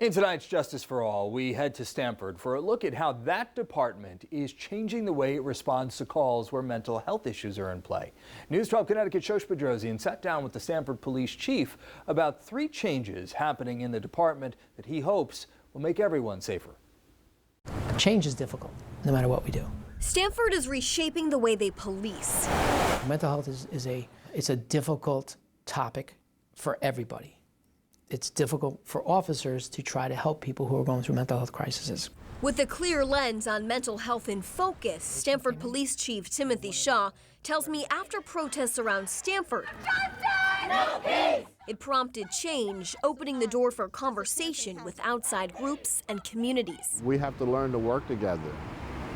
In tonight's Justice for All, we head to Stamford for a look at how that department is changing the way it responds to calls where mental health issues are in play. News 12 Connecticut's Shosh Bedrosian sat down with the Stamford police chief about 3 changes happening in the department that he hopes will make everyone safer. Change is difficult, no matter what we do. Stamford is reshaping the way they police. Mental health is a difficult topic for everybody. It's difficult for officers to try to help people who are going through mental health crises. With a clear lens on mental health in focus, Stamford Police Chief Timothy Shaw tells me after protests around Stamford, it prompted change, opening the door for conversation with outside groups and communities. We have to learn to work together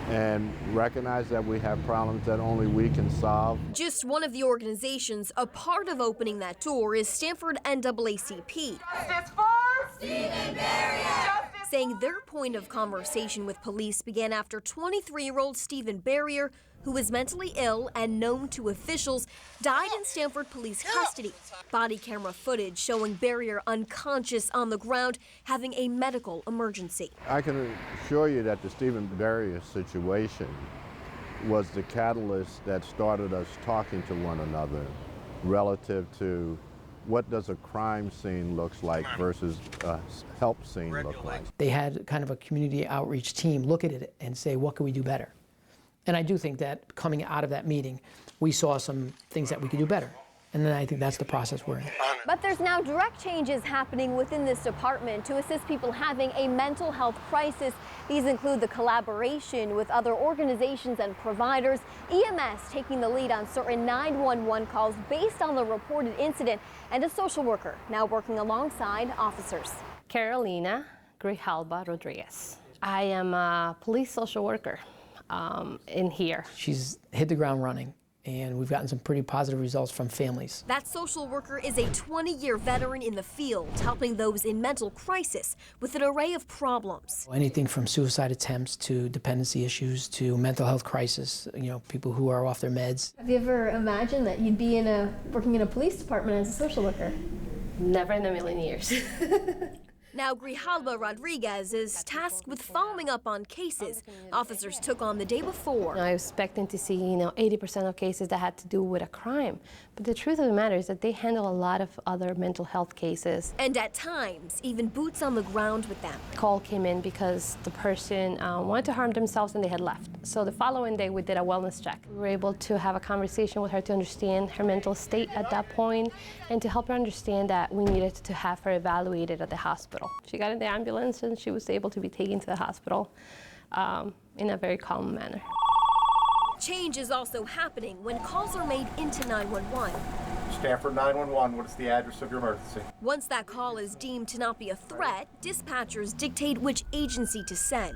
and recognize that we have problems that only we can solve. Just one of the organizations a part of opening that door is Stamford NAACP. Justice for Stephen Berrier! Saying their point of conversation with police began after 23-year-old Stephen Berrier, who was mentally ill and known to officials, died in Stamford police custody. Body camera footage showing Berrier unconscious on the ground, having a medical emergency. I can assure you that the Stephen Berrier situation was the catalyst that started us talking to one another relative to what does a crime scene looks like versus a help scene look like. They had kind of a community outreach team look at it and say, what can we do better? And I do think that coming out of that meeting, we saw some things that we could do better. And then I think that's the process we're in. But there's now direct changes happening within this department to assist people having a mental health crisis. These include the collaboration with other organizations and providers, EMS taking the lead on certain 911 calls based on the reported incident, and a social worker now working alongside officers. Carolina Grijalba Rodriguez. I am a police social worker in here. She's hit the ground running, and we've gotten some pretty positive results from families. That social worker is a 20-year veteran in the field, helping those in mental crisis with an array of problems. Anything from suicide attempts to dependency issues to mental health crisis, people who are off their meds. Have you ever imagined that you'd be working in a police department as a social worker? Never in a million years. Now Grijalba Rodriguez is tasked with following up on cases officers took on the day before. I was expecting to see, 80% of cases that had to do with a crime. But the truth of the matter is that they handle a lot of other mental health cases. And at times, even boots on the ground with them. Call came in because the person wanted to harm themselves and they had left. So the following day we did a wellness check. We were able to have a conversation with her to understand her mental state at that point and to help her understand that we needed to have her evaluated at the hospital. She got in the ambulance and she was able to be taken to the hospital in a very calm manner. Change is also happening when calls are made into 911. Stamford 911, what is the address of your emergency? Once that call is deemed to not be a threat, dispatchers dictate which agency to send.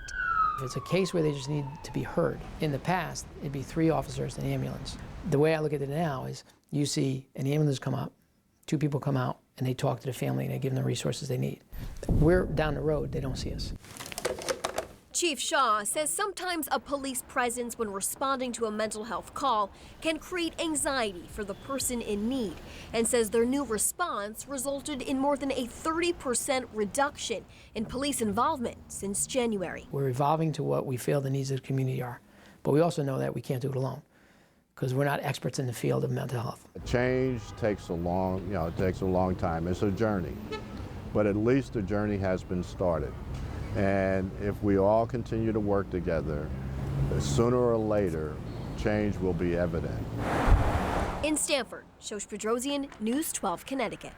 If it's a case where they just need to be heard, in the past, it'd be 3 officers and an ambulance. The way I look at it now is you see an ambulance come up, 2 people come out, and they talk to the family and they give them the resources they need. We're down the road, they don't see us. Chief Shaw says sometimes a police presence when responding to a mental health call can create anxiety for the person in need, and says their new response resulted in more than a 30% reduction in police involvement since January. We're evolving to what we feel the needs of the community are, but we also know that we can't do it alone, because we're not experts in the field of mental health. Change takes a long time. It's a journey, but at least the journey has been started. And if we all continue to work together, sooner or later, change will be evident. In Stamford, Shosh Bedrosian, News 12 Connecticut.